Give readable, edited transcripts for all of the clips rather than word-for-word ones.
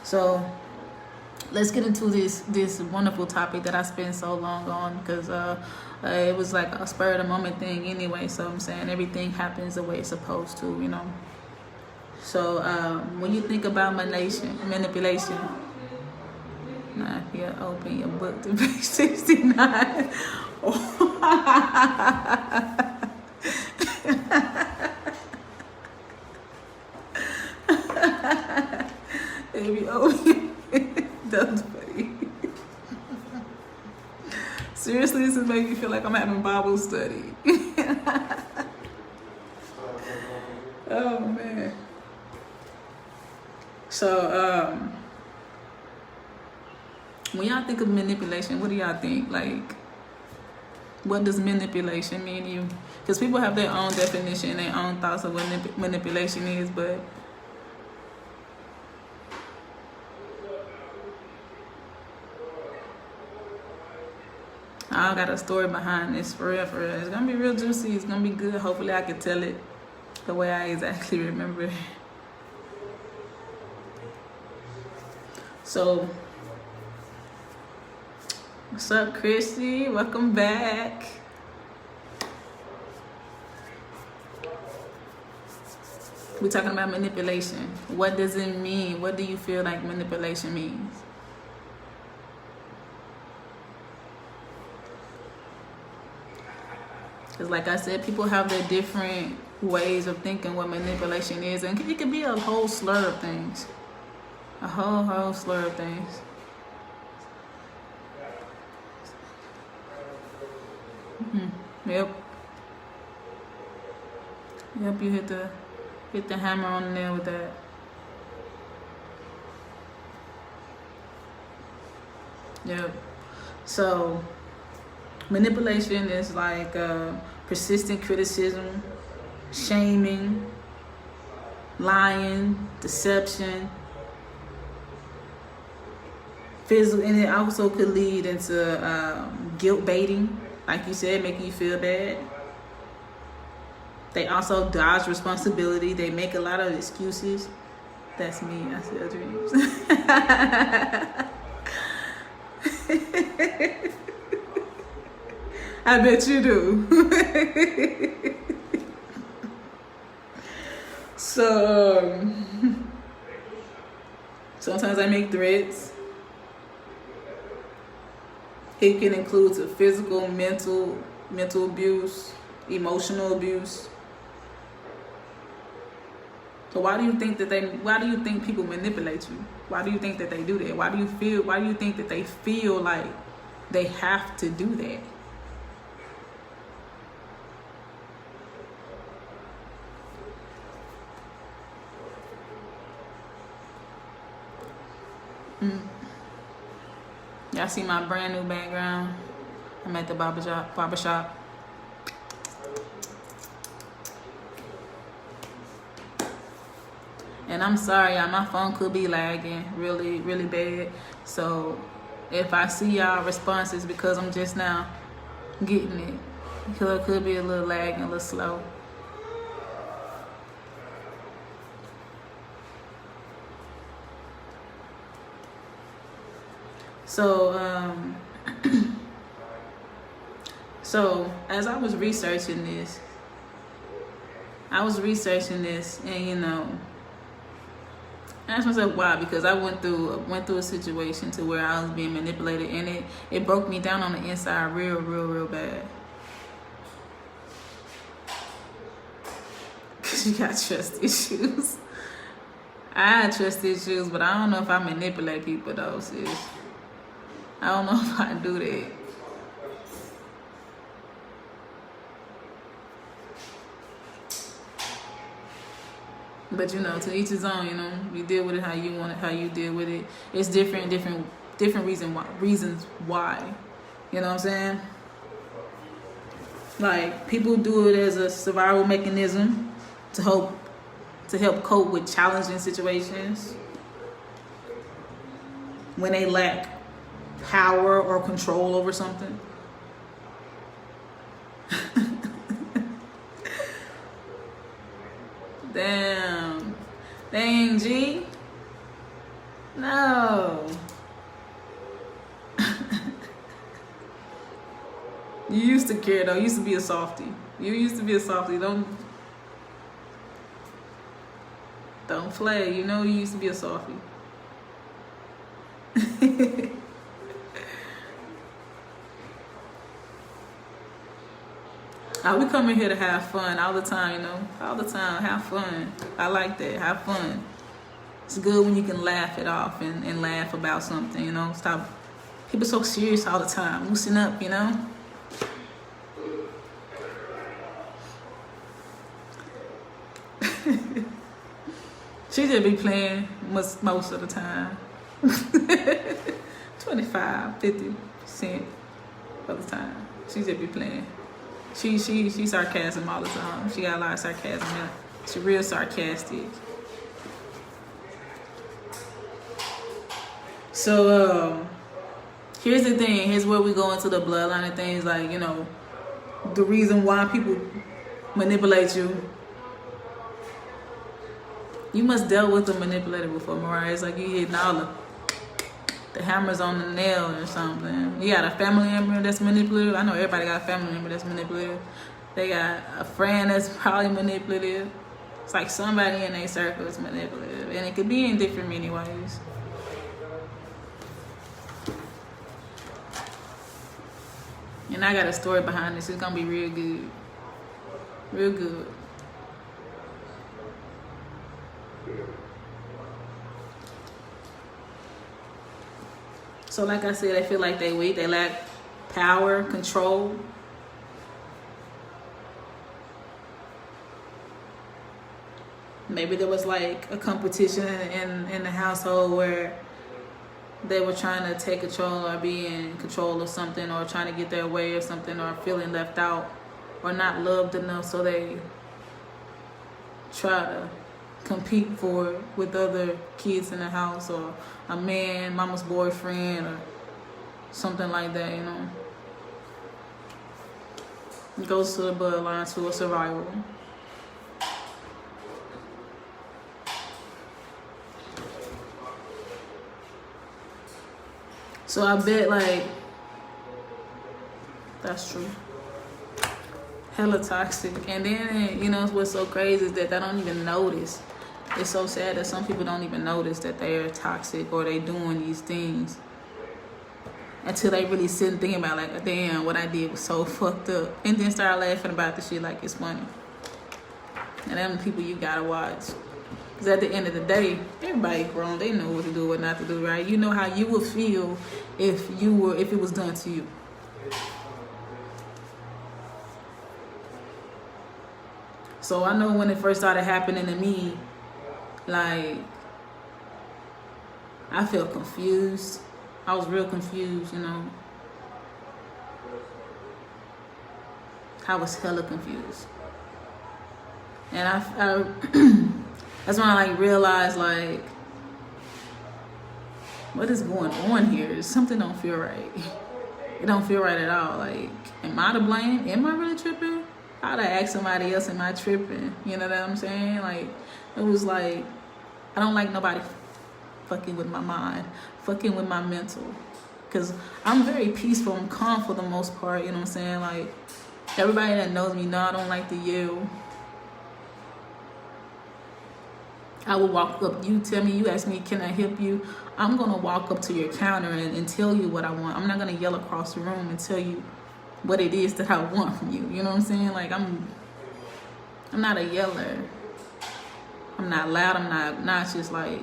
So let's get into this wonderful topic that I spent so long on, because it was like a spur of the moment thing anyway. So I'm saying everything happens the way it's supposed to, you know. So when you think about manipulation, now if you open your book to page 69. If you open that's funny. Seriously, this is making me feel like I'm having Bible study. Oh man. So when y'all think of manipulation, what do y'all think? Like, what does manipulation mean to you? Because people have their own definition, their own thoughts of what manipulation is, but I got a story behind this, for real, for real. It's gonna be real juicy. It's gonna be good. Hopefully, I can tell it the way I exactly remember it. So, what's up, Christy? Welcome back. We're talking about manipulation. What does it mean? What do you feel like manipulation means? Because like I said, people have their different ways of thinking what manipulation is. And it could be a whole slur of things. A whole slur of things. Yep. Yep, you hit the hammer on the nail with that. Yep. So manipulation is like persistent criticism, shaming, lying, deception, physical, and it also could lead into guilt baiting, like you said, making you feel bad. They also dodge responsibility. They make a lot of excuses. That's me. I sell dreams. I bet you do. So sometimes I make threats. It can include a physical, mental abuse, emotional abuse. So why do you think people manipulate you? Why do you think that they do that? Why do you think that they feel like they have to do that? Y'all see my brand new background? I'm at the barbershop. And I'm sorry, y'all, my phone could be lagging really, really bad. So if I see y'all responses, because I'm just now getting it, because it could be a little lagging, a little slow. So as I was researching this, and you know, I asked myself why, because I went through a situation to where I was being manipulated, and it broke me down on the inside real bad. Cause you got trust issues. I had trust issues, but I don't know if I manipulate people though, sis. I don't know if I do that. But you know, to each his own. You know, you deal with it how you want it, how you deal with it. It's different reasons why. You know what I'm saying? Like, people do it as a survival mechanism to help cope with challenging situations when they lack power or control over something. Dang, G. No. You used to care though. You used to be a softie. You used to be a softie. Don't play. You know you used to be a softie. We come in here to have fun all the time, you know. All the time. Have fun. I like that. Have fun. It's good when you can laugh it off and laugh about something, you know. Stop. People so serious all the time. Loosen up, you know. She just be playing most of the time. 25-50% of the time. She just be playing. She sarcasm all the time. She got a lot of sarcasm. Yeah. She real sarcastic. So here's the thing. Here's where we go into the bloodline of things, like, you know, the reason why people manipulate you. You must dealt with the manipulator before, Mariah. It's like you hitting all the hammers on the nail or something. You got a family member that's manipulative. I know everybody got a family member that's manipulative. They got a friend that's probably manipulative. It's like somebody in their circle is manipulative. And it could be in different many ways. And I got a story behind this. It's going to be real good. Real good. So like I said, they feel like they weak. They lack power, control. Maybe there was like a competition in the household where they were trying to take control or be in control of something, or trying to get their way or something, or feeling left out or not loved enough, so they try to compete for it with other kids in the house, or a man, mama's boyfriend, or something like that, you know. It goes to the bloodline, to a survival. So I bet, like, that's true. Hella toxic. And then, you know, what's so crazy is that they don't even notice. It's so sad that some people don't even notice that they're toxic or they doing these things until they really sit and think about, like, damn, what I did was so fucked up. And then start laughing about the shit like it's funny. And them people you gotta watch. Because at the end of the day, everybody grown. They know what to do, what not to do, right? You know how you would feel if it was done to you. So I know when it first started happening to me, like, I felt confused. I was real confused, you know. I was hella confused. And I that's when I, like, realized, like, what is going on here? Something don't feel right. It don't feel right at all. Like, am I to blame? Am I really tripping? I'd have asked somebody else, am I tripping? You know what I'm saying? Like, it was like, I don't like nobody fucking with my mind, fucking with my mental. Because I'm very peaceful and calm for the most part, you know what I'm saying? Like, everybody that knows me know I don't like to yell. I will walk up, you tell me, you ask me, can I help you? I'm going to walk up to your counter and tell you what I want. I'm not going to yell across the room and tell you what it is that I want from you. You know what I'm saying? Like, I'm not a yeller. I'm not loud. I'm not obnoxious. Like,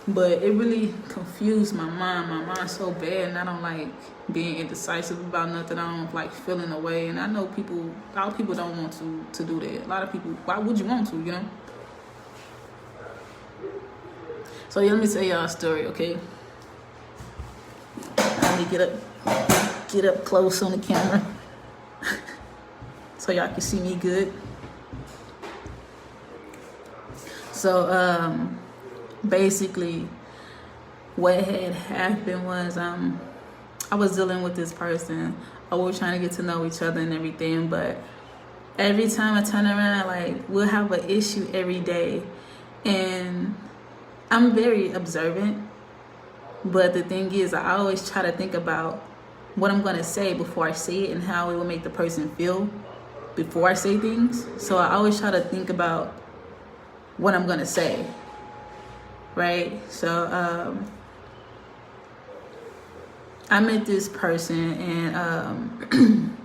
but it really confused my mind. My mind so bad, and I don't like being indecisive about nothing. I don't like feeling away. And I know a lot of people don't want to do that. A lot of people, why would you want to, you know? So let me tell y'all a story, okay? Let me get up close on the camera so y'all can see me good. So basically what had happened was I was dealing with this person. We were trying to get to know each other and everything, but every time I turn around, like, we'll have an issue every day, and I'm very observant, but the thing is, I always try to think about what I'm going to say before I say it and how it will make the person feel before I say things. So I always try to think about what I'm going to say, right? So I met this person, and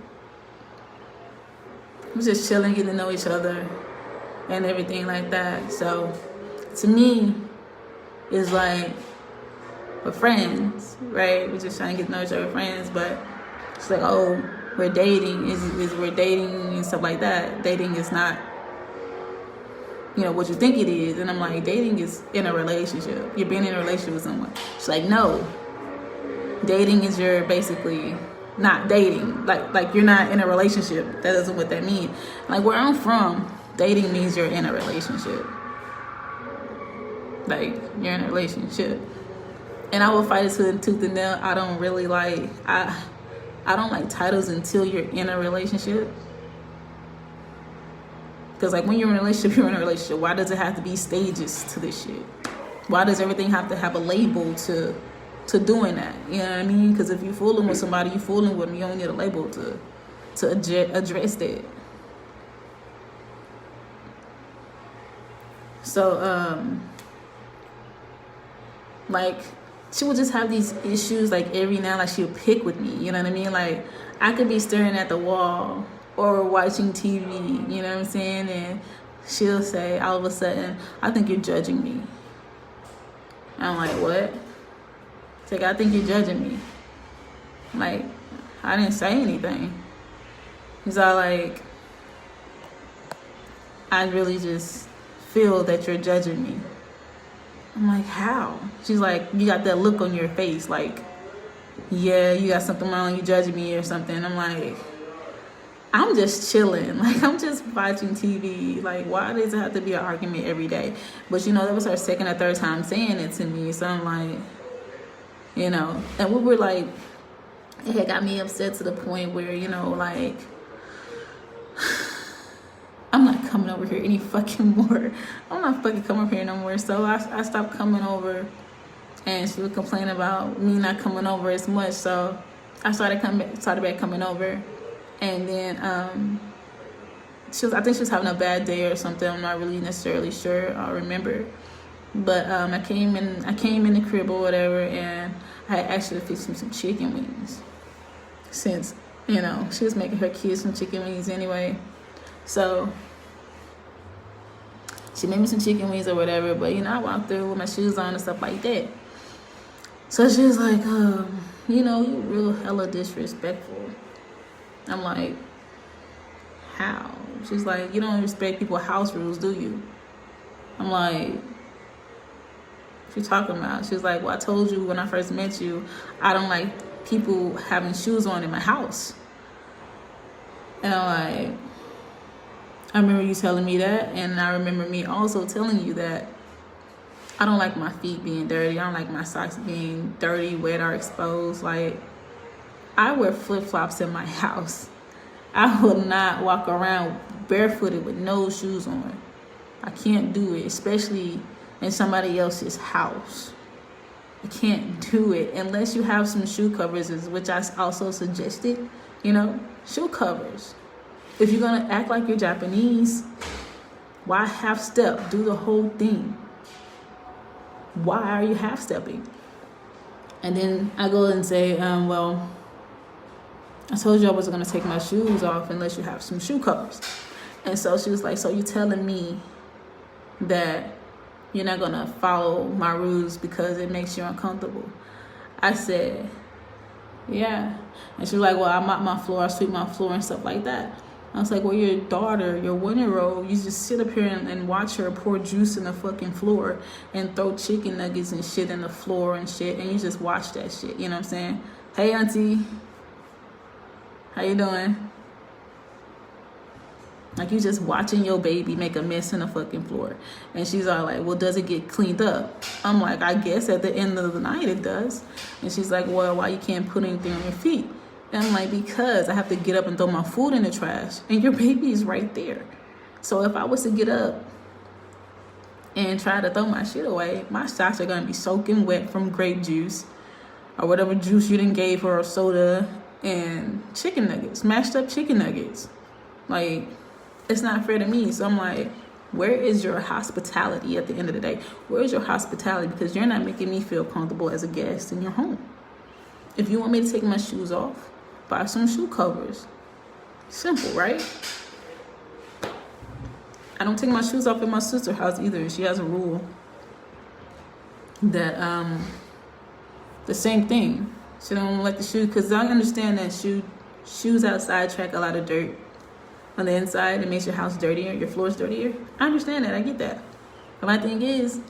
we was just chilling, getting to know each other and everything like that. So to me, it's like we're friends, right? We're just trying to get to know each other, friends. But it's like, oh, we're dating. Is we're dating and stuff like that. Dating is not, what you think it is. And I'm like, dating is in a relationship. You're being in a relationship with someone. She's like, no. Dating is you're basically not dating. Like you're not in a relationship. That isn't what that means. Like where I'm from, dating means you're in a relationship. Like you're in a relationship. And I will fight it to the tooth and nail. I don't really like, I don't like titles until you're in a relationship. Because like when you're in a relationship, you're in a relationship. Why does it have to be stages to this shit? Why does everything have to have a label to doing that? You know what I mean? Because if you're fooling with somebody, you're fooling with them. You don't need a label to address that. So, like, she would just have these issues, like, every now, like, she would pick with me, you know what I mean? Like, I could be staring at the wall or watching TV, you know what I'm saying? And she'll say, all of a sudden, I think you're judging me. I'm like, what? It's like, I think you're judging me. I'm like, I didn't say anything. He's all like, I really just feel that you're judging me. I'm like, how? She's like, you got that look on your face, like, yeah, you got something wrong, you judging me or something. I'm like, I'm just chilling. Like, I'm just watching TV. Like, why does it have to be an argument every day? But, that was her second or third time saying it to me. So I'm like, and we were like, it had got me upset to the point where, like, I'm not coming over here any fucking more. I'm not fucking coming over here no more. So I stopped coming over, and she would complain about me not coming over as much. So I started back coming over, and then I think she was having a bad day or something. I'm not really necessarily sure. I remember, but I came in the crib or whatever, and I had actually fixed me some chicken wings, since she was making her kids some chicken wings anyway. So she made me some chicken wings or whatever, but I walked through with my shoes on and stuff like that. So she was like, you real hella disrespectful. I'm like, how? She's like, you don't respect people's house rules, do you? I'm like, what you talking about? She's like, well, I told you when I first met you, I don't like people having shoes on in my house. And I'm like, I remember you telling me that, and I remember me also telling you that I don't like my feet being dirty. I don't like my socks being dirty, wet, or exposed. Like, I wear flip-flops in my house. I will not walk around barefooted with no shoes on. I can't do it, especially in somebody else's house. I can't do it unless you have some shoe covers, which I also suggested, shoe covers. If you're going to act like you're Japanese, why half step? Do the whole thing. Why are you half stepping? And then I go and say, well, I told you I wasn't going to take my shoes off unless you have some shoe covers. And so she was like, so you telling me that you're not going to follow my rules because it makes you uncomfortable? I said, yeah. And she was like, well, I mop my floor, I sweep my floor and stuff like that. I was like, well, your daughter, your 1-year-old, you just sit up here and watch her pour juice in the fucking floor and throw chicken nuggets and shit in the floor and shit, and you just watch that shit, you know what I'm saying? Hey, auntie, how you doing? Like, you just watching your baby make a mess in the fucking floor. And she's all like, well, does it get cleaned up? I'm like, I guess at the end of the night it does. And she's like, well, why you can't put anything on your feet? And I'm like, because I have to get up and throw my food in the trash, and your baby is right there. So if I was to get up and try to throw my shit away, my socks are gonna be soaking wet from grape juice or whatever juice you done gave her, or soda, and chicken nuggets, mashed up chicken nuggets. Like, it's not fair to me. So I'm like, where is your hospitality at the end of the day? Where is your hospitality? Because you're not making me feel comfortable as a guest in your home. If you want me to take my shoes off, buy some shoe covers. Simple, right? I don't take my shoes off in my sister's house either. She has a rule that the same thing. She don't let the shoes, because I understand that shoes outside track a lot of dirt. On the inside, it makes your house dirtier, your floors dirtier. I understand that, I get that. But my thing is,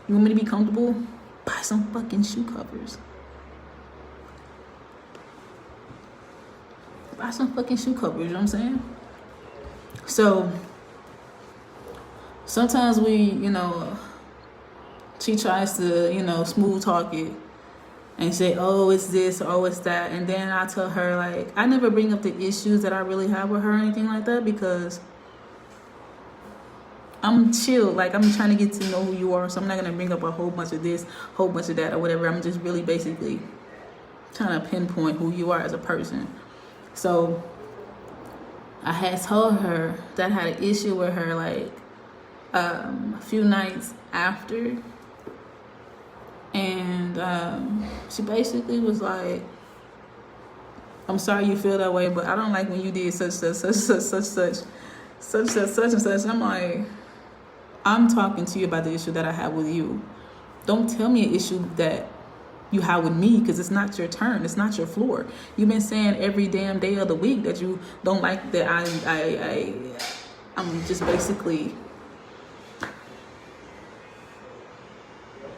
you want me to be comfortable? Buy some fucking shoe covers. Buy some fucking shoe covers, you know what I'm saying? So, sometimes she tries to, smooth talk it and say, oh, it's this, oh, it's that. And then I tell her, like, I never bring up the issues that I really have with her or anything like that, because I'm chill. Like, I'm trying to get to know who you are. So I'm not going to bring up a whole bunch of this, whole bunch of that, or whatever. I'm just really basically trying to pinpoint who you are as a person. So I had told her that I had an issue with her, like, a few nights after. And she basically was like, I'm sorry you feel that way, but I don't like when you did such and such. I'm like, I'm talking to you about the issue that I have with you. Don't tell me an issue that you have with me, because it's not your turn. It's not your floor. You've been saying every damn day of the week that you don't like that I'm just basically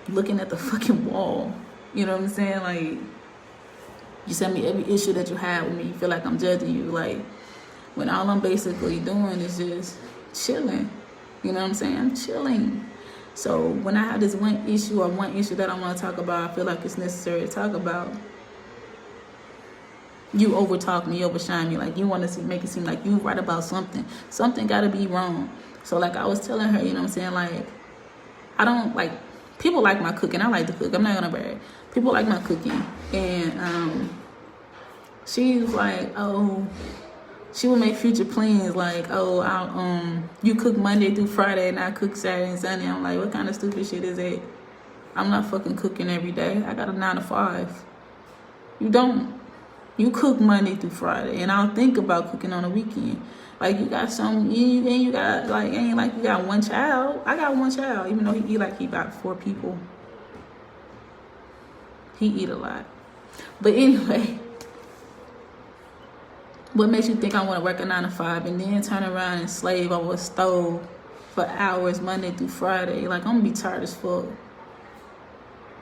looking at the fucking wall. You know what I'm saying? Like, you send me every issue that you have with me. You feel like I'm judging you. Like, when all I'm basically doing is just chilling. You know what I'm saying? I'm chilling. So when I have this one issue that I want to talk about, I feel like it's necessary to talk about, you overtalk me, you overshine me. Like, you want to make it seem like you right about something. Something got to be wrong. So, like, I was telling her, you know what I'm saying? Like, I don't, like, people like my cooking. I like to cook. I'm not going to brag. People like my cooking. And she was like, oh, she would make future plans. Like, oh, you cook Monday through Friday and I cook Saturday and Sunday. I'm like, what kind of stupid shit is that? I'm not fucking cooking every day. I got a 9 to 5. You don't. You cook Monday through Friday. And I'll think about cooking on the weekend. Like, you got you got, like, ain't like you got one child. I got one child, even though he about 4 people. He eat a lot. But anyway, what makes you think I want to work a 9 to 5 and then turn around and slave over a stove for hours Monday through Friday? Like, I'm going to be tired as fuck.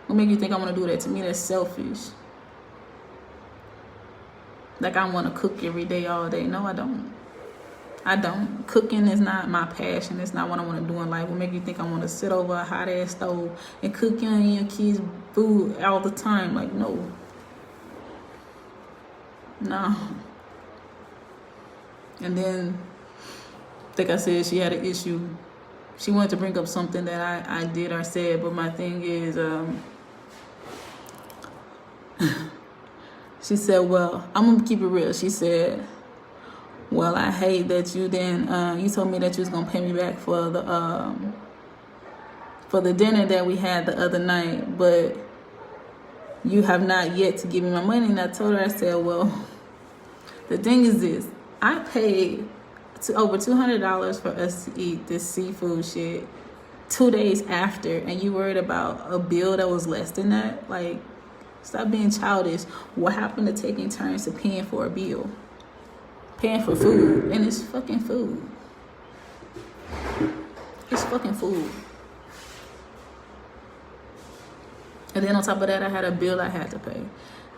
What make you think I want to do that? To me, that's selfish. Like, I want to cook every day, all day. No, I don't. I don't. Cooking is not my passion. It's not what I want to do in life. What make you think I want to sit over a hot ass stove and cook you and your kids food all the time? Like, no. No. And then, like I said, she had an issue. She wanted to bring up something that I did or said, but my thing is, she said, well, I'm going to keep it real. She said, well, I hate that you you told me that you was going to pay me back for the dinner that we had the other night, but you have not yet to give me my money. And I told her, I said, well, the thing is this. I paid over $200 for us to eat this seafood shit 2 days after, and you worried about a bill that was less than that? Like, stop being childish. What happened to taking turns to paying for a bill? Paying for food, and it's fucking food. It's fucking food. And then on top of that, I had a bill I had to pay.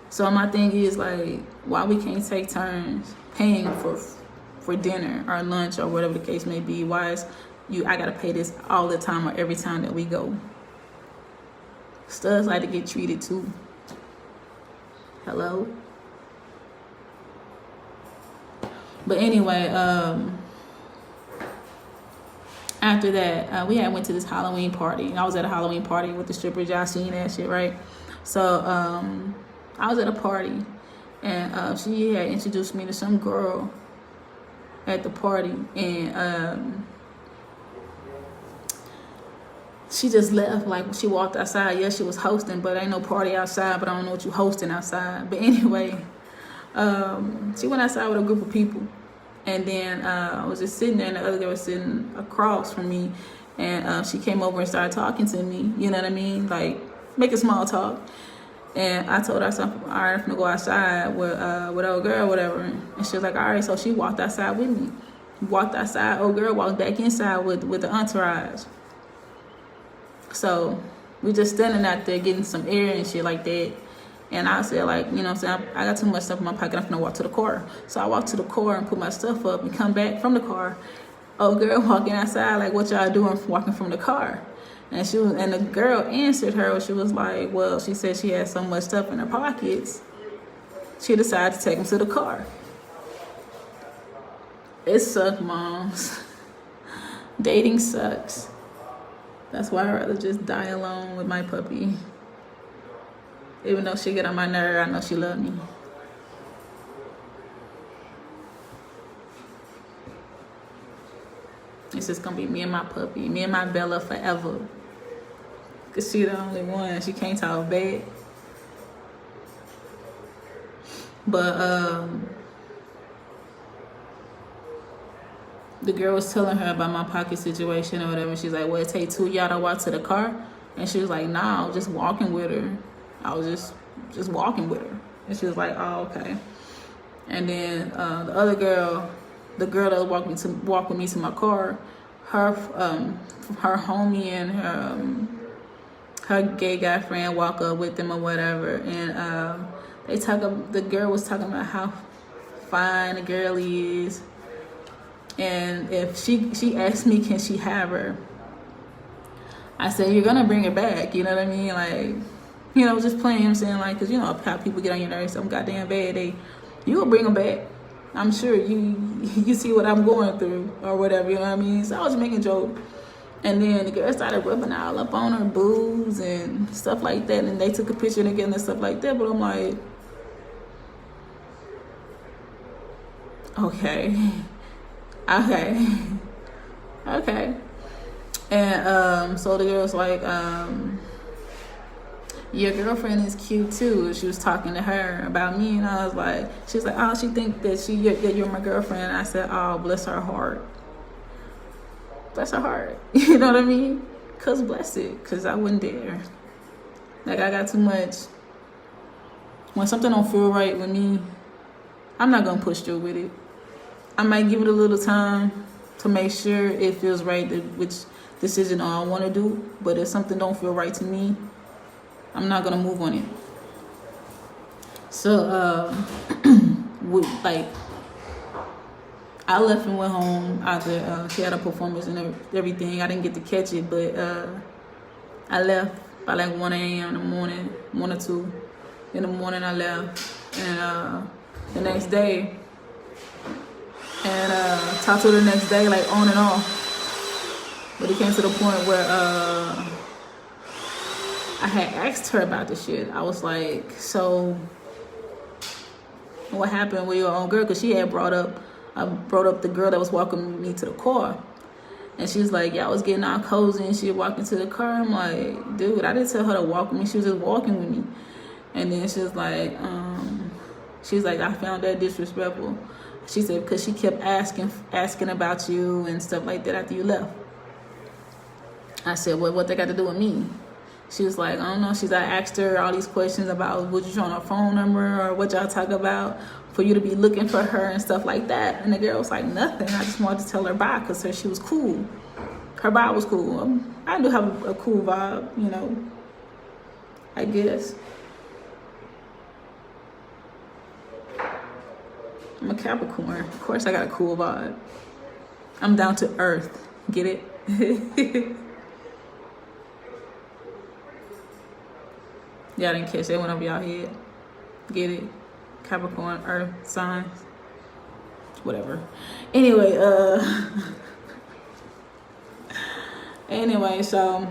So my thing is, like, why we can't take turns paying for dinner or lunch or whatever the case may be? Why is I gotta pay this all the time or every time that we go? Studs like to get treated too. Hello? But anyway, after that, we had went to this Halloween party. I was at a Halloween party with the strippers. Y'all seen that shit, right? So I was at a party, and she had introduced me to some girl at the party, and she just left. Like, she walked outside. Yeah, she was hosting, but ain't no party outside. But I don't know what you hosting outside. But anyway, she went outside with a group of people. And then I was just sitting there, and the other girl was sitting across from me. And she came over and started talking to me. You know what I mean? Like, making small talk. And I told her, all right, I'm gonna go outside with old girl, whatever. And she was like, all right. So she walked outside with me. Walked outside. Old girl walked back inside with the entourage. So we just standing out there getting some air and shit like that. And I said, like, you know what I'm saying, I got too much stuff in my pocket, I'm gonna walk to the car. So I walked to the car and put my stuff up and come back from the car. Old girl walking outside, like, what y'all doing walking from the car? And the girl answered her. She was like, well, she said she had so much stuff in her pockets, she decided to take him to the car. It sucked, moms. Dating sucks. That's why I'd rather just die alone with my puppy. Even though she get on my nerve, I know she love me. It's just gonna be me and my puppy, me and my Bella forever. Cause she the only one. She can't talk bad. But the girl was telling her about my pocket situation or whatever. She's like, well, it take two of y'all to walk to the car. And she was like, nah, I was just walking with her. I was just walking with her. And she was like, oh, okay. And then the other girl, the girl that was walking with me to my car, her homie and her gay guy friend walk up with them or whatever. And the girl was talking about how fine the girl is. And if she asked me, can she have her? I said, you're gonna bring her back. You know what I mean? Like, you know, just playing. I'm saying, like, cause you know how people get on your nerves so goddamn bad. You will bring them back. I'm sure you see what I'm going through or whatever. You know what I mean? So I was making a joke. And then the girl started rubbing all up on her boobs and stuff like that. And they took a picture together and stuff like that. But I'm like, okay. And so the girl's like, your girlfriend is cute too. She was talking to her about me, and I was like, she was like, oh, she think that you're my girlfriend. And I said, oh, bless her heart. Bless her heart. You know what I mean? Cause bless it. Cause I wouldn't dare. Like, I got too much. When something don't feel right with me, I'm not gonna push through with it. I might give it a little time to make sure it feels right, which decision I want to do. But if something don't feel right to me, I'm not gonna move on it. So, I left and went home after she had a performance and everything. I didn't get to catch it, but I left by like 1 a.m. in the morning, 1 or 2 in the morning. I left, and the next day, and talked to her the next day, like on and off. But it came to the point where I had asked her about the shit. I was like, so what happened with your own girl? Because she had brought up the girl that was walking me to the car. And she was like, yeah, I was getting all cozy and she walked into the car. I'm like, dude, I didn't tell her to walk with me. She was just walking with me. And then she was like, I found that disrespectful. She said, because she kept asking about you and stuff like that after you left. I said, well, what they got to do with me? She was like, I don't know. I asked her all these questions about would you show her phone number or what y'all talk about for you to be looking for her and stuff like that. And the girl was like, nothing. I just wanted to tell her bye because she was cool. Her vibe was cool. I do have a cool vibe, you know, I guess. I'm a Capricorn. Of course I got a cool vibe. I'm down to earth. Get it? Y'all didn't catch that one over y'all head. Get it? Capricorn, earth, signs. Whatever. Anyway, Anyway, so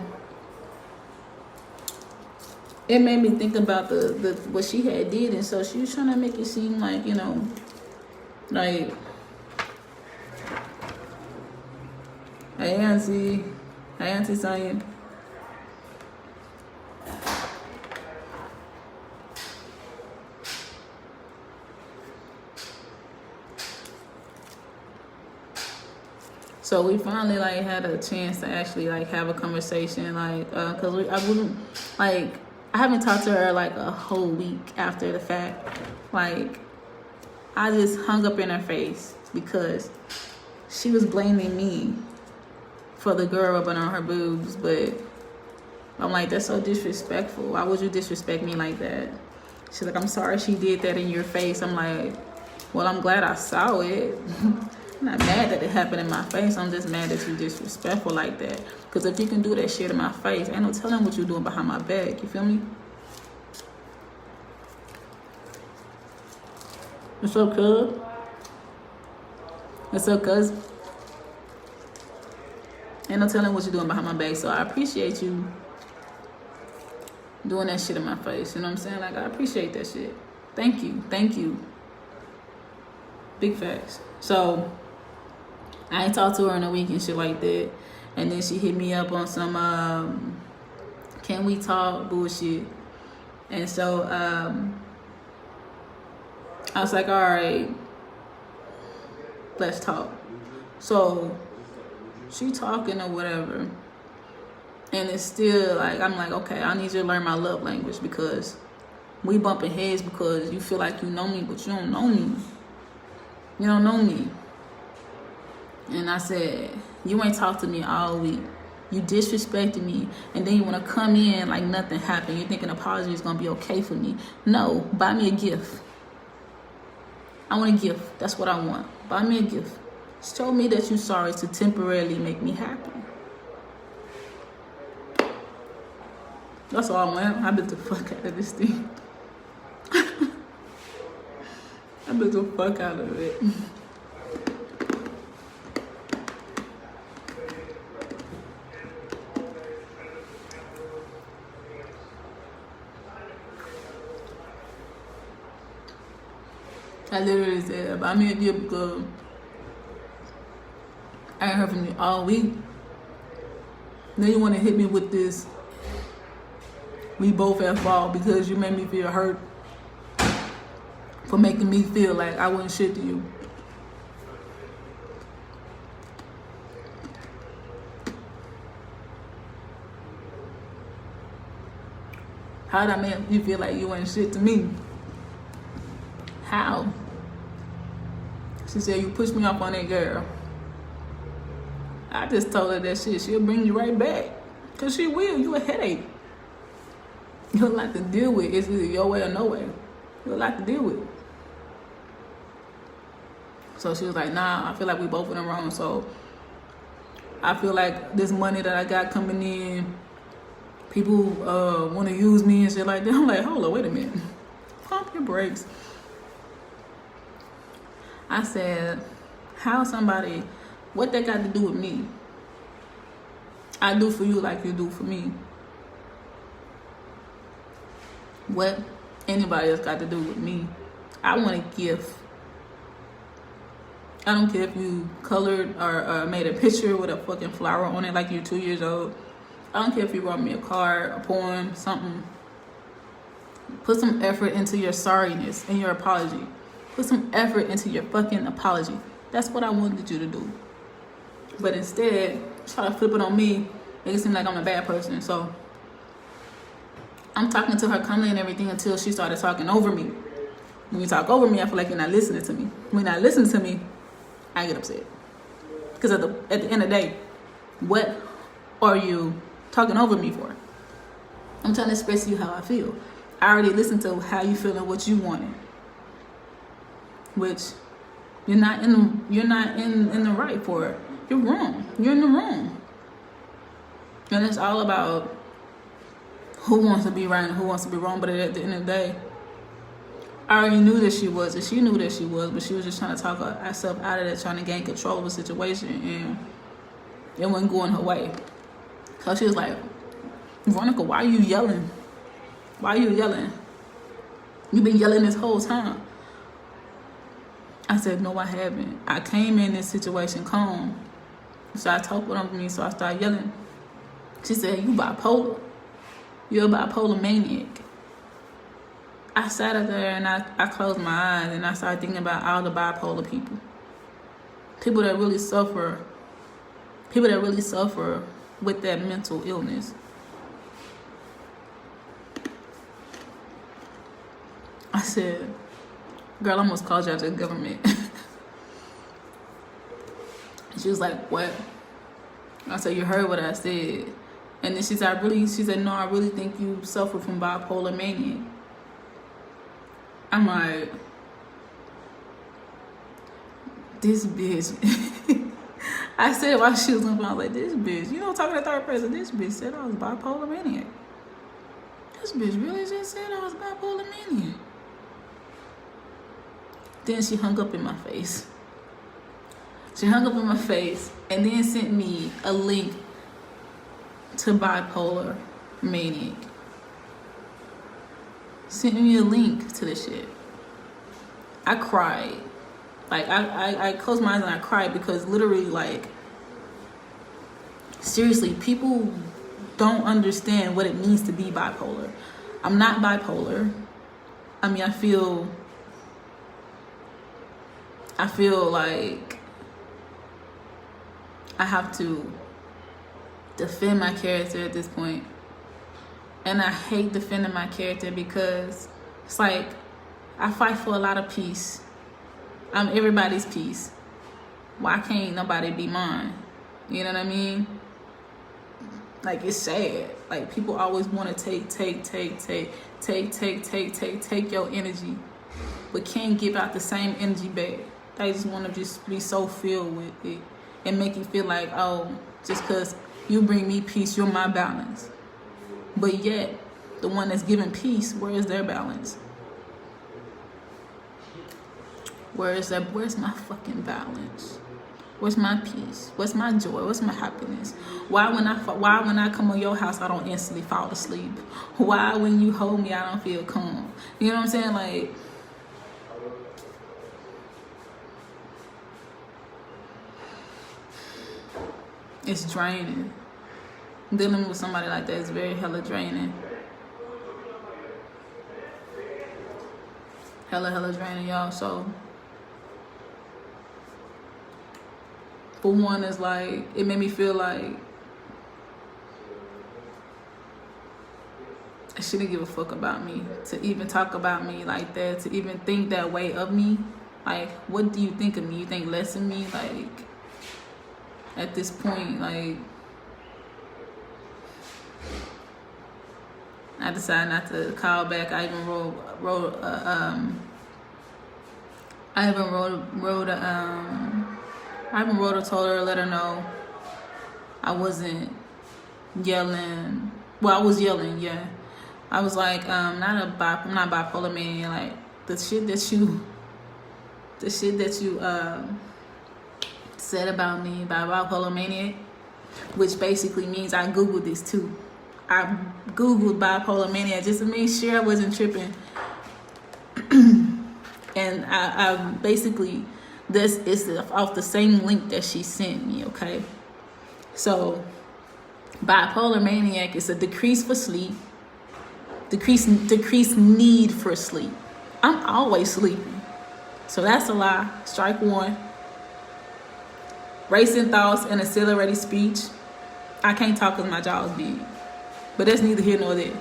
it made me think about the what she had did, and so she was trying to make it seem like, you know, like, hey Auntie Sonya. So we finally like had a chance to actually like have a conversation, like, cause I wouldn't like, I haven't talked to her like a whole week after the fact. Like, I just hung up in her face because she was blaming me for the girl rubbing on her boobs, but I'm like, that's so disrespectful. Why would you disrespect me like that? She's like, I'm sorry she did that in your face. I'm like, well, I'm glad I saw it. I'm not mad that it happened in my face. I'm just mad that you disrespectful like that. Because if you can do that shit in my face, ain't no telling what you doing behind my back. You feel me? What's up, cuz? What's up, cuz? Ain't no telling what you're doing behind my back. So I appreciate you doing that shit in my face. You know what I'm saying? Like, I appreciate that shit. Thank you. Thank you. Big facts. So I ain't talked to her in a week and shit like that. And then she hit me up on some can we talk bullshit. And so I was like, all right, let's talk. So she talking or whatever. And it's still like, I'm like, okay, I need you to learn my love language, because we bumping heads because you feel like you know me, but you don't know me. You don't know me. And I said, you ain't talked to me all week. You disrespected me, and then you want to come in like nothing happened. You're thinking apology is going to be okay for me. No, buy me a gift. I want a gift. That's what I want. Buy me a gift. Show me that you're sorry to temporarily make me happy. That's all I want. I bit the fuck out of this thing. I bit the fuck out of it. I literally said, buy me a gift because I ain't heard from you all week. Then you want to hit me with this, we both at fault because you made me feel hurt for making me feel like I wasn't shit to you. How did I make you feel like you wasn't shit to me? How? She said, you pushed me off on that girl. I just told her that shit. She'll bring you right back. Because she will. You a headache. You don't like to deal with. It's either your way or no way. You don't like to deal with. So she was like, nah, I feel like we both in the wrong. So I feel like this money that I got coming in, people want to use me and shit like that. I'm like, hold on, wait a minute. Pump your brakes. I said, how somebody, what that got to do with me? I do for you like you do for me. What anybody else got to do with me? I want a gift. I don't care if you colored or made a picture with a fucking flower on it like you're 2 years old. I don't care if you wrote me a card, a poem, something. Put some effort into your sorriness and your apology. Put some effort into your fucking apology. That's what I wanted you to do. But instead, try to flip it on me, make it seem like I'm a bad person. So I'm talking to her calmly and everything until she started talking over me. When you talk over me, I feel like you're not listening to me. When you're not listening to me, I get upset. Because at the end of the day, what are you talking over me for? I'm trying to express to you how I feel. I already listened to how you feel and what you wanted. Which you're not in the right for it. You're wrong. You're in the wrong. And it's all about who wants to be right and who wants to be wrong. But at the end of the day, I already knew that she was, and she knew that she was, but she was just trying to talk herself out of that, trying to gain control of the situation, and it wasn't going her way. So she was like, Veronica, why are you yelling? Why are you yelling? You've been yelling this whole time. I said, no, I haven't. I came in this situation calm. So I told what on me, so I started yelling. She said, you bipolar. You're a bipolar maniac. I sat up there and I closed my eyes and I started thinking about all the bipolar people. People that really suffer. People that really suffer with that mental illness. I said, girl, I almost called you out to the government. She was like, what? I said, you heard what I said. And then she said, no, I really think you suffer from bipolar mania. I'm like, this bitch. I said while she was on the phone, I was like, this bitch, you know, talking to third person, this bitch said I was bipolar maniac. This bitch really just said I was bipolar maniac. Then she hung up in my face. She hung up in my face and then sent me a link to bipolar maniac. Sent me a link to this shit. I cried. Like, I closed my eyes and I cried because literally, like, seriously, people don't understand what it means to be bipolar. I'm not bipolar. I mean, I feel like I have to defend my character at this point. And I hate defending my character because it's like I fight for a lot of peace. I'm everybody's peace. Why can't nobody be mine? You know what I mean? Like, it's sad. Like, people always want to take your energy, but can't give out the same energy back. They just want to just be so filled with it and make you feel like, oh, just because you bring me peace, you're my balance. But yet, the one that's giving peace, where is their balance? Where's my fucking balance? Where's my peace? Where's my joy? Where's my happiness? Why when I come on your house, I don't instantly fall asleep? Why when you hold me, I don't feel calm? You know what I'm saying? Like, it's draining. Dealing with somebody like that is very hella draining. Hella draining, y'all. So, for one, it's like, it made me feel like I shouldn't give a fuck about me, to even talk about me like that, to even think that way of me. Like, what do you think of me? You think less of me? Like, at this point, like, I decided not to call back. I even told her, let her know I wasn't yelling. Well, I was yelling, yeah. I was like, I'm not bipolar mania. Like, the shit that you said about me by bipolar maniac, which basically means I Googled this too. I Googled bipolar mania just to make sure I wasn't tripping. And I basically, this is off the same link that she sent me, okay? So, bipolar maniac is a decrease for sleep, decreased need for sleep. I'm always sleeping. So that's a lie. Strike one. Racing thoughts and accelerated speech. I can't talk because my jaw is big. But that's neither here nor there.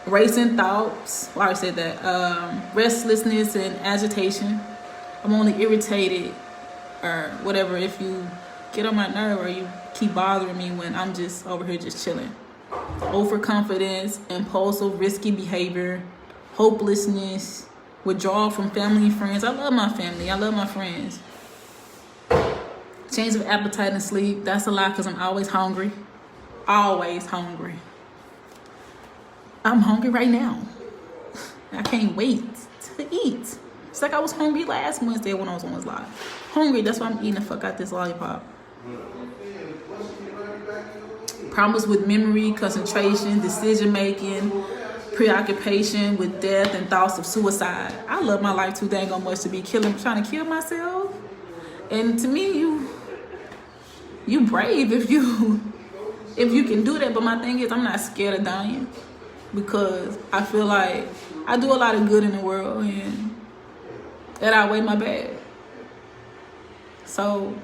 Racing thoughts. Well, I already said that. Restlessness and agitation. I'm only irritated or whatever if you get on my nerve or you keep bothering me when I'm just over here just chilling. Overconfidence, impulsive, risky behavior, hopelessness, withdrawal from family and friends. I love my family. I love my friends. Change of appetite and sleep. That's a lie because I'm always hungry. Always hungry. I'm hungry right now. I can't wait to eat. It's like I was hungry last Wednesday when I was on this live. Hungry, that's why I'm eating the fuck out this lollipop. problems with memory, concentration, decision making, preoccupation with death, and thoughts of suicide. I love my life too dang on much to be trying to kill myself. And to me, you brave if you can do that. But my thing is, I'm not scared of dying, because I feel like I do a lot of good in the world, and that outweigh my bad. So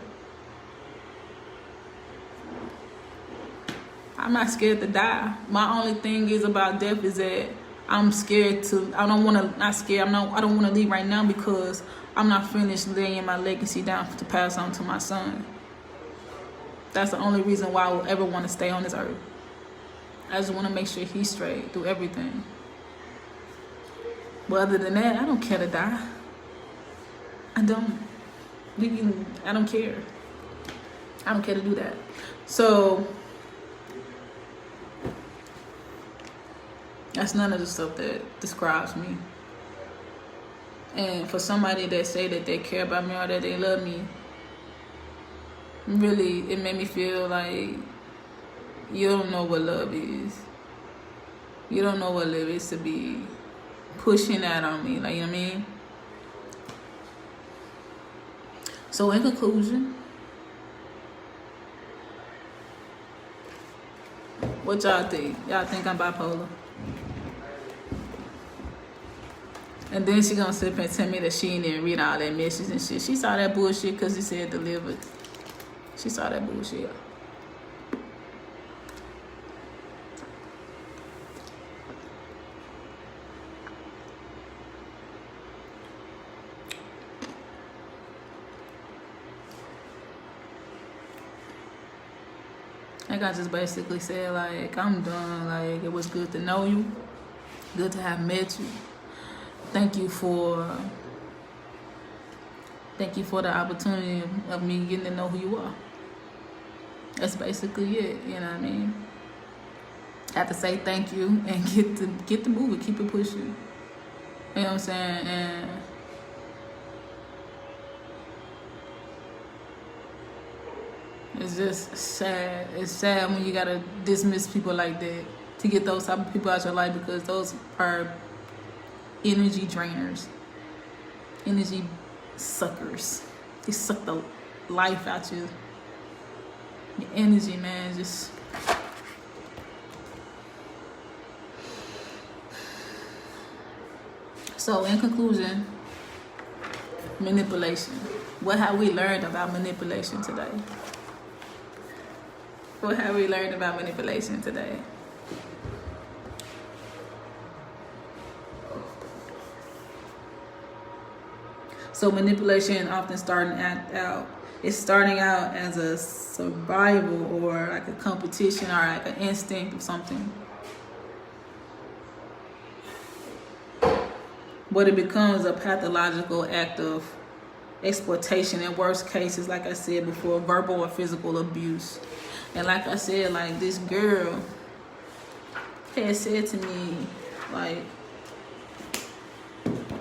I'm not scared to die. My only thing is about death is that I'm scared to. I don't want to. Not scared. I don't want to leave right now, because I'm not finished laying my legacy down to pass on to my son. That's the only reason why I will ever want to stay on this earth. I just want to make sure he's straight through everything. But other than that, I don't care to die. I don't. I don't care. I don't care to do that. So that's none of the stuff that describes me. And for somebody that say that they care about me or that they love me, really, it made me feel like you don't know what love is. You don't know what love is to be pushing that on me, like, you know what I mean? So in conclusion, what y'all think? Y'all think I'm bipolar? And then she gonna sit up and tell me that she didn't read all that message and shit. She saw that bullshit because it said delivered. She saw that bullshit. Like, I just basically said, like, I'm done. Like, it was good to know you. Good to have met you. Thank you for the opportunity of me getting to know who you are. That's basically it, you know what I mean? I have to say thank you and get the movie, keep it pushing. You know what I'm saying? And it's just sad. It's sad when you gotta dismiss people like that, to get those type of people out your life, because those are energy drainers, energy suckers. They suck the life out you. Your energy, man, just. So in conclusion, manipulation. What have we learned about manipulation today? What have we learned about manipulation today? So manipulation often starting out as a survival or like a competition or like an instinct or something. But it becomes a pathological act of exploitation. In worst cases, like I said before, verbal or physical abuse. And like I said, like, this girl had said to me, like,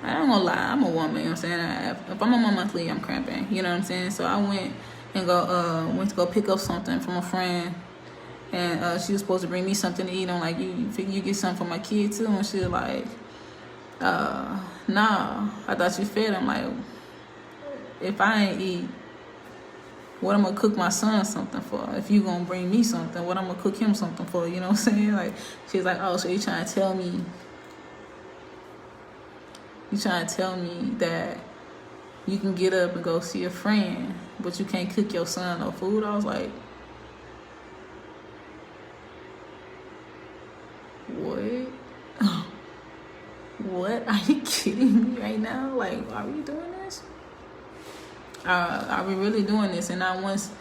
I ain't gonna lie, I'm a woman, you know what I'm saying? If I'm on my monthly, I'm cramping, you know what I'm saying? So I went to go pick up something from a friend, and she was supposed to bring me something to eat. I'm like, you get something for my kid too? And she was like, nah, I thought you fed. I'm like, if I ain't eat, what I'm gonna cook my son something for? If you gonna bring me something, what I'm gonna cook him something for? You know what I'm saying? Like, she's like, oh, so you trying to tell me that you can get up and go see a friend, but you can't cook your son no food? I was like, what? What? Are you kidding me right now? Like, are we doing this? Are we really doing this? And not once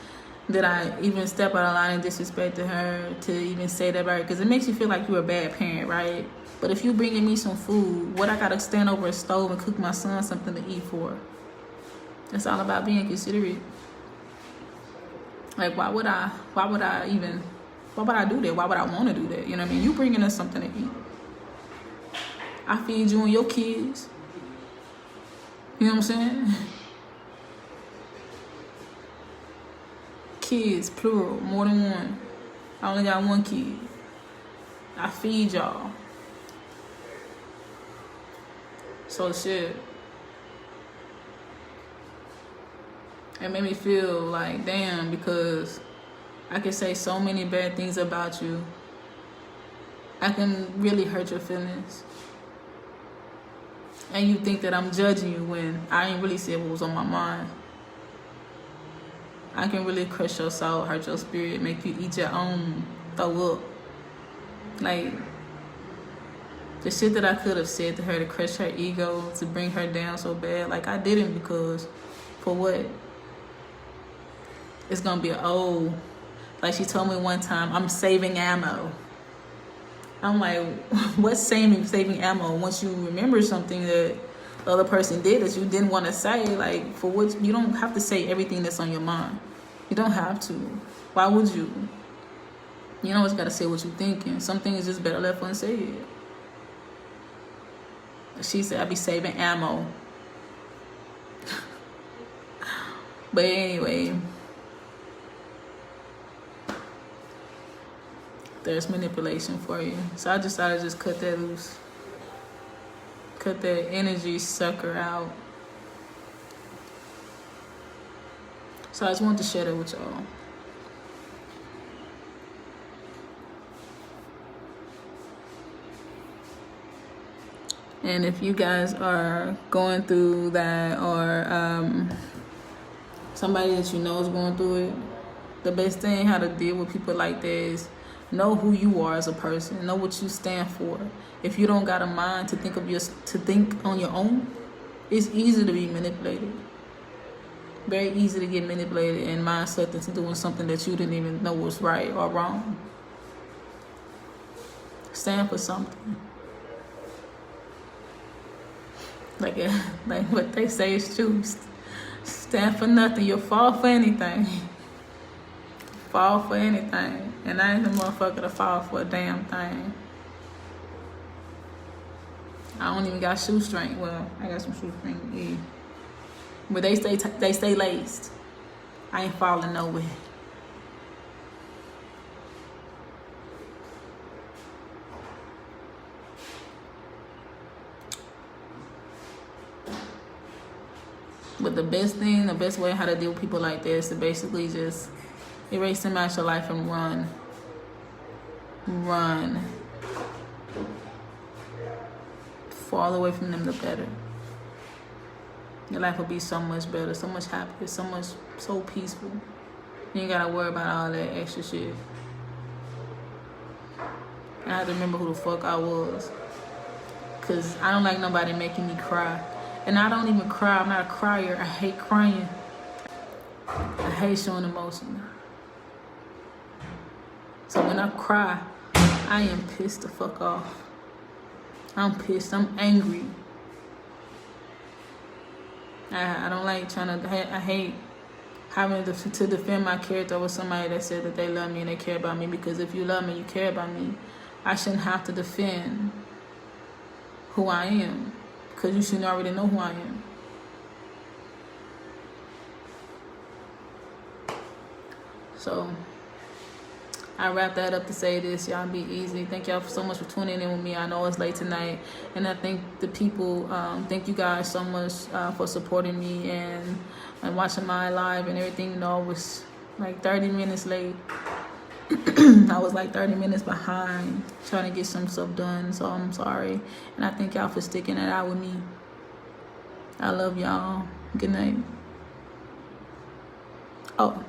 did I even step out of line and disrespect to her to even say that about her, because it makes you feel like you're a bad parent, right? But if you bringing me some food, what I gotta stand over a stove and cook my son something to eat for? It's all about being considerate. Like, why would I do that? Why would I want to do that? You know what I mean? You bringing us something to eat. I feed you and your kids. You know what I'm saying? Kids, plural, more than one. I only got one kid. I feed y'all. So shit. It made me feel like, damn, because I can say so many bad things about you. I can really hurt your feelings. And you think that I'm judging you when I ain't really said what was on my mind. I can really crush your soul, hurt your spirit, make you eat your own, throw up. Like, the shit that I could have said to her to crush her ego, to bring her down so bad, like, I didn't, because for what? It's gonna be like she told me one time, I'm saving ammo. I'm like, what's saving ammo once you remember something that the other person did that you didn't want to say? Like, for what? You don't have to say everything that's on your mind. You don't have to. Why would you? You always gotta say what you're thinking. Some things just better left unsaid. She said I be saving ammo. But anyway, there's manipulation for you. So I decided to just cut that loose. Cut that energy sucker out. So I just wanted to share that with y'all. And if you guys are going through that, or somebody that you know is going through it, the best thing how to deal with people like that is know who you are as a person. Know what you stand for. If you don't got a mind to think on your own, it's easy to be manipulated. Very easy to get manipulated and mindset into doing something that you didn't even know was right or wrong. Stand for something. Like what they say is true. Stand for nothing. You'll fall for anything. Fall for anything. And I ain't the motherfucker to fall for a damn thing. I don't even got shoestring. Well, I got some shoestring. Yeah. But they stay laced. I ain't falling nowhere. But the best way how to deal with people like this is to basically just erase them out your life and run. Run. Fall away from them, the better. Your life will be so much better, so much happier, so peaceful. You ain't gotta worry about all that extra shit. I have to remember who the fuck I was. Cause I don't like nobody making me cry. And I don't even cry. I'm not a crier. I hate crying. I hate showing emotion. So when I cry, I am pissed the fuck off. I'm pissed. I'm angry. I don't like I hate having to defend my character with somebody that said that they love me and they care about me. Because if you love me, you care about me. I shouldn't have to defend who I am. Because you should already know who I am. So I wrap that up to say this. Y'all be easy. Thank y'all so much for tuning in with me. I know it's late tonight. And I thank the people, thank you guys so much for supporting me and watching my live and everything. You know, I was like 30 minutes late. I was like 30 minutes behind trying to get some stuff done. So I'm sorry. And I thank y'all for sticking it out with me. I love y'all. Good night. Oh,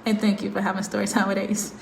and thank you for having story time with Ace.